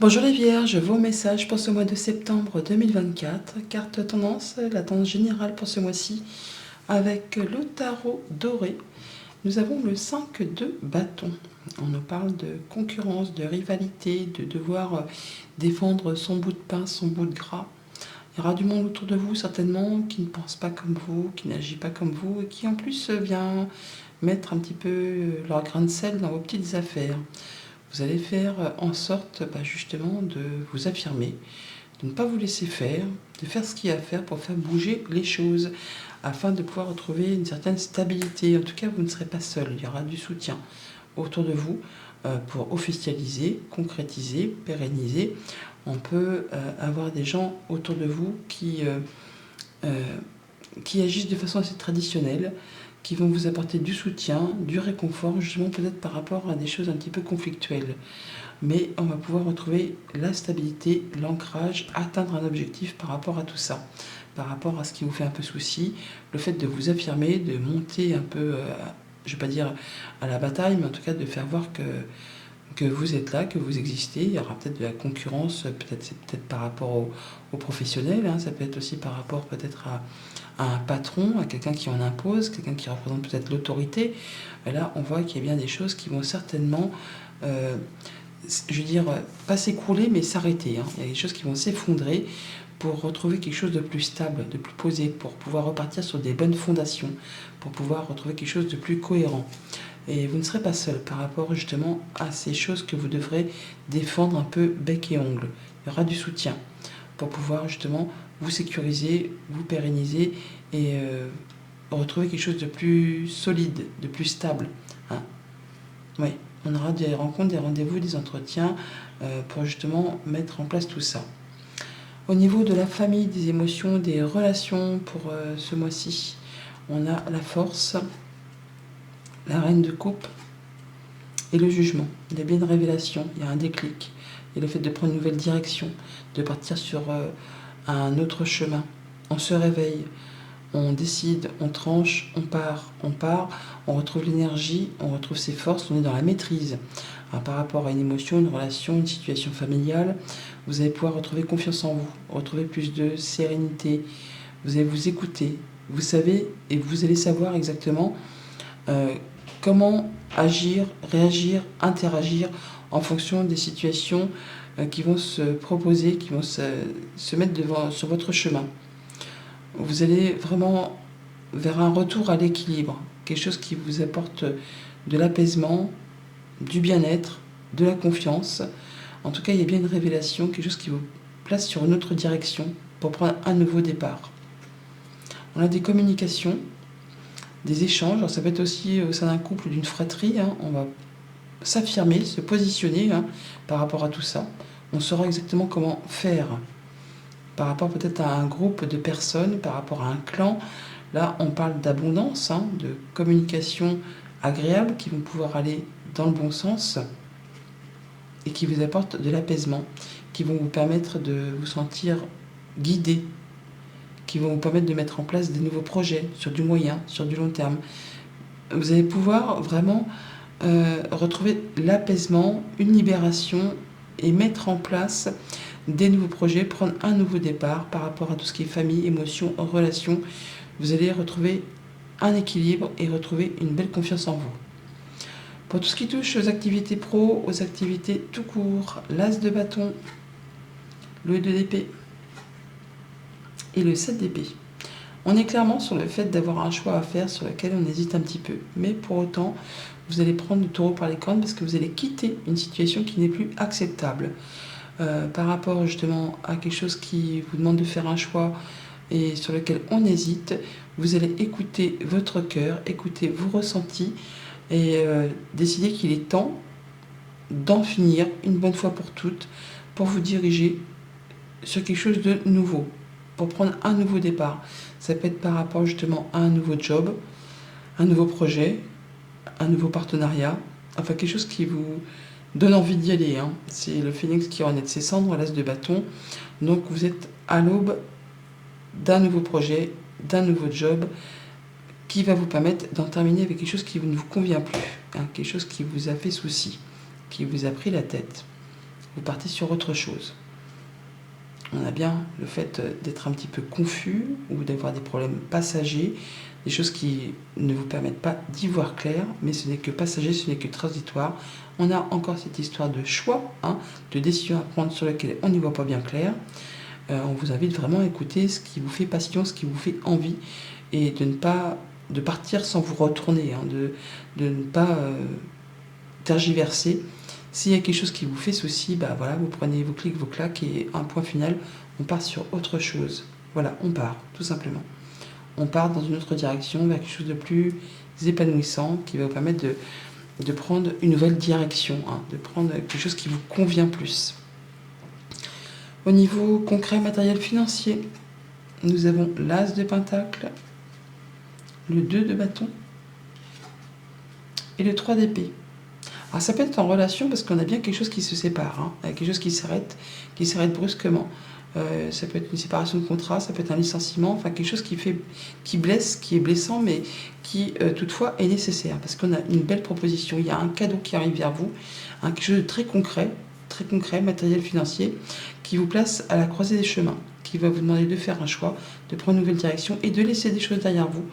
Bonjour les Vierges, vos messages pour ce mois de septembre 2024. Carte tendance, la tendance générale pour ce mois-ci avec le tarot doré. Nous avons le 5 de bâton. On nous parle de concurrence, de rivalité, de devoir défendre son bout de pain, son bout de gras. Il y aura du monde autour de vous certainement qui ne pense pas comme vous, qui n'agit pas comme vous et qui en plus vient mettre un petit peu leur grain de sel dans vos petites affaires. Vous allez faire en sorte justement de vous affirmer, de ne pas vous laisser faire, de faire ce qu'il y a à faire pour faire bouger les choses, afin de pouvoir retrouver une certaine stabilité. En tout cas, vous ne serez pas seul, il y aura du soutien autour de vous pour officialiser, concrétiser, pérenniser. On peut avoir des gens autour de vous qui agissent de façon assez traditionnelle, qui vont vous apporter du soutien, du réconfort, justement peut-être par rapport à des choses un petit peu conflictuelles. Mais on va pouvoir retrouver la stabilité, l'ancrage, atteindre un objectif par rapport à tout ça, par rapport à ce qui vous fait un peu souci, le fait de vous affirmer, de monter un peu, je ne vais pas dire à la bataille, mais en tout cas de faire voir que vous êtes là, que vous existez. Il y aura peut-être de la concurrence, c'est peut-être par rapport aux professionnels, hein, ça peut être aussi par rapport peut-être à un patron, à quelqu'un qui en impose, quelqu'un qui représente peut-être l'autorité. Et là, on voit qu'il y a bien des choses qui vont certainement, je veux dire, pas s'écrouler, mais s'arrêter. Hein. Il y a des choses qui vont s'effondrer pour retrouver quelque chose de plus stable, de plus posé, pour pouvoir repartir sur des bonnes fondations, pour pouvoir retrouver quelque chose de plus cohérent. Et vous ne serez pas seul par rapport justement à ces choses que vous devrez défendre un peu bec et ongle. Il y aura du soutien pour pouvoir justement vous sécuriser, vous pérenniser et retrouver quelque chose de plus solide, de plus stable. Hein. Oui, on aura des rencontres, des rendez-vous, des entretiens pour justement mettre en place tout ça. Au niveau de la famille, des émotions, des relations pour ce mois-ci, on a la force, la reine de coupe et le jugement. Il y a bien une révélation, il y a un déclic. Il y a le fait de prendre une nouvelle direction, de partir sur un autre chemin. On se réveille, on décide, on tranche, on retrouve l'énergie, on retrouve ses forces, on est dans la maîtrise. Alors, par rapport à une émotion, une relation, une situation familiale, vous allez pouvoir retrouver confiance en vous, retrouver plus de sérénité. Vous allez vous écouter, vous savez et vous allez savoir exactement comment agir, réagir, interagir en fonction des situations qui vont se proposer, qui vont se mettre sur votre chemin. Vous allez vraiment vers un retour à l'équilibre, quelque chose qui vous apporte de l'apaisement, du bien-être, de la confiance. En tout cas, il y a bien une révélation, quelque chose qui vous place sur une autre direction pour prendre un nouveau départ. On a des communications, des échanges. Alors ça peut être aussi au sein d'un couple, d'une fratrie. Hein. On va s'affirmer, se positionner par rapport à tout ça. On saura exactement comment faire par rapport peut-être à un groupe de personnes, par rapport à un clan. Là, on parle d'abondance, de communication agréable qui vont pouvoir aller dans le bon sens et qui vous apportent de l'apaisement, qui vont vous permettre de vous sentir guidé, qui vont vous permettre de mettre en place des nouveaux projets sur du moyen, sur du long terme. Vous allez pouvoir vraiment retrouver l'apaisement, une libération et mettre en place des nouveaux projets, prendre un nouveau départ par rapport à tout ce qui est famille, émotions, relations. Vous allez retrouver un équilibre et retrouver une belle confiance en vous. Pour tout ce qui touche aux activités pro, aux activités tout court, l'as de bâton, le 2 d'épée et le 7 d'épée. On est clairement sur le fait d'avoir un choix à faire sur lequel on hésite un petit peu. Mais pour autant, vous allez prendre le taureau par les cornes parce que vous allez quitter une situation qui n'est plus acceptable. Par rapport justement à quelque chose qui vous demande de faire un choix et sur lequel on hésite, vous allez écouter votre cœur, écouter vos ressentis et décider qu'il est temps d'en finir une bonne fois pour toutes pour vous diriger sur quelque chose de nouveau, pour prendre un nouveau départ. Ça peut être par rapport justement à un nouveau job, un nouveau projet, un nouveau partenariat, enfin quelque chose qui vous donne envie d'y aller. C'est le phénix qui renaît de ses cendres, l'as de bâton. Donc vous êtes à l'aube d'un nouveau projet, d'un nouveau job qui va vous permettre d'en terminer avec quelque chose qui ne vous convient plus, quelque chose qui vous a fait souci, qui vous a pris la tête. vous partez sur autre chose. On a bien le fait d'être un petit peu confus ou d'avoir des problèmes passagers, des choses qui ne vous permettent pas d'y voir clair, mais ce n'est que passager, ce n'est que transitoire. On a encore cette histoire de choix, de décision à prendre sur laquelle on n'y voit pas bien clair. On vous invite vraiment à écouter ce qui vous fait passion, ce qui vous fait envie, et de partir sans vous retourner, de ne pas tergiverser. S'il y a quelque chose qui vous fait souci, voilà, vous prenez vos clics, vos claques et un point final, on part sur autre chose. Voilà, on part, tout simplement. On part dans une autre direction, vers quelque chose de plus épanouissant, qui va vous permettre de prendre une nouvelle direction, de prendre quelque chose qui vous convient plus. Au niveau concret, matériel, financier, nous avons l'As de Pentacle, le 2 de bâton et le 3 d'épée. Alors ça peut être en relation parce qu'on a bien quelque chose qui se sépare, quelque chose qui s'arrête brusquement. Ça peut être une séparation de contrat, ça peut être un licenciement, enfin quelque chose qui blesse, qui est blessant, mais qui toutefois est nécessaire parce qu'on a une belle proposition. Il y a un cadeau qui arrive vers vous, quelque chose de très concret, matériel, financier, qui vous place à la croisée des chemins, qui va vous demander de faire un choix, de prendre une nouvelle direction et de laisser des choses derrière vous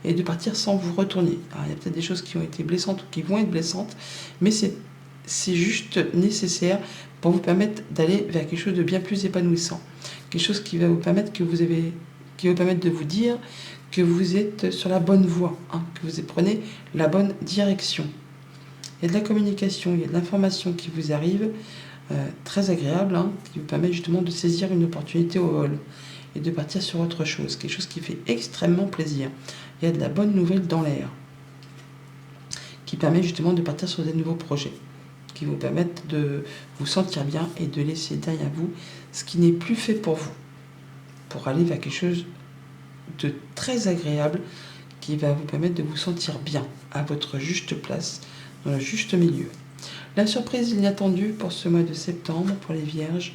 et de partir sans vous retourner. Alors, il y a peut-être des choses qui ont été blessantes ou qui vont être blessantes, mais c'est juste nécessaire pour vous permettre d'aller vers quelque chose de bien plus épanouissant. Quelque chose qui va vous permettre qui va vous permettre de vous dire que vous êtes sur la bonne voie, que vous prenez la bonne direction. Il y a de la communication, il y a de l'information qui vous arrive, très agréable, qui vous permet justement de saisir une opportunité au vol et de partir sur autre chose, quelque chose qui fait extrêmement plaisir. Il y a de la bonne nouvelle dans l'air, qui permet justement de partir sur des nouveaux projets, qui vous permettent de vous sentir bien et de laisser derrière vous ce qui n'est plus fait pour vous, pour aller vers quelque chose de très agréable, qui va vous permettre de vous sentir bien, à votre juste place, dans le juste milieu. La surprise inattendue pour ce mois de septembre, pour les Vierges,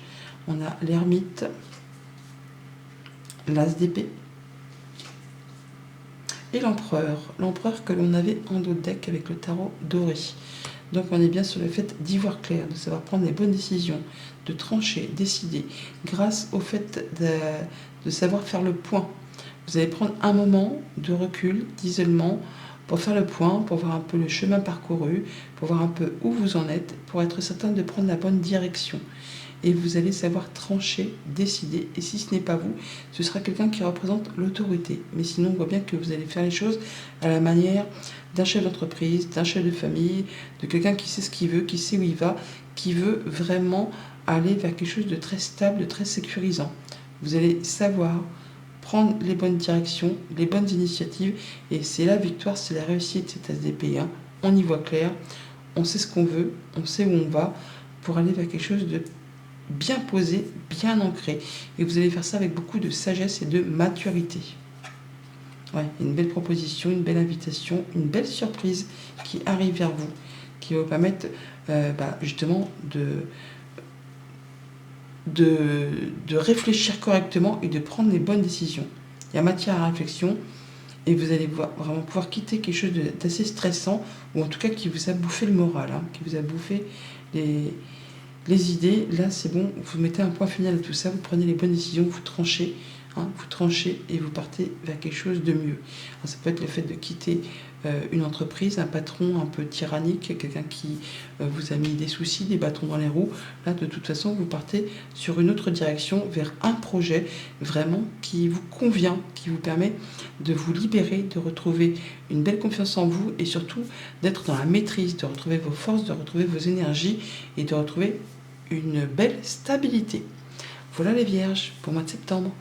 on a l'Ermite, l'As d'épée et l'Empereur. L'Empereur que l'on avait en dos de deck avec le tarot doré. Donc on est bien sur le fait d'y voir clair, de savoir prendre les bonnes décisions, de trancher, décider, grâce au fait de savoir faire le point. Vous allez prendre un moment de recul, d'isolement, pour faire le point, pour voir un peu le chemin parcouru, pour voir un peu où vous en êtes, pour être certain de prendre la bonne direction. Et vous allez savoir trancher, décider, et si ce n'est pas vous, ce sera quelqu'un qui représente l'autorité. Mais sinon, on voit bien que vous allez faire les choses à la manière d'un chef d'entreprise, d'un chef de famille, de quelqu'un qui sait ce qu'il veut, qui sait où il va, qui veut vraiment aller vers quelque chose de très stable, de très sécurisant. Vous allez savoir prendre les bonnes directions, les bonnes initiatives, et c'est la victoire, c'est la réussite, cette SDP. On y voit clair, on sait ce qu'on veut, on sait où on va, pour aller vers quelque chose de bien posé, bien ancré. Et vous allez faire ça avec beaucoup de sagesse et de maturité. Ouais, une belle proposition, une belle invitation, une belle surprise qui arrive vers vous, qui va vous permettre justement de réfléchir correctement et de prendre les bonnes décisions. Il y a matière à réflexion et vous allez vraiment pouvoir quitter quelque chose d'assez stressant, ou en tout cas qui vous a bouffé le moral, qui vous a bouffé les idées. Là c'est bon, vous mettez un point final à tout ça, vous prenez les bonnes décisions, vous tranchez et vous partez vers quelque chose de mieux. Alors, ça peut être le fait de quitter une entreprise, un patron un peu tyrannique, quelqu'un qui vous a mis des soucis, des bâtons dans les roues. Là, de toute façon, vous partez sur une autre direction, vers un projet vraiment qui vous convient, qui vous permet de vous libérer, de retrouver une belle confiance en vous et surtout d'être dans la maîtrise, de retrouver vos forces, de retrouver vos énergies et de retrouver une belle stabilité. Voilà les Vierges pour le mois de septembre.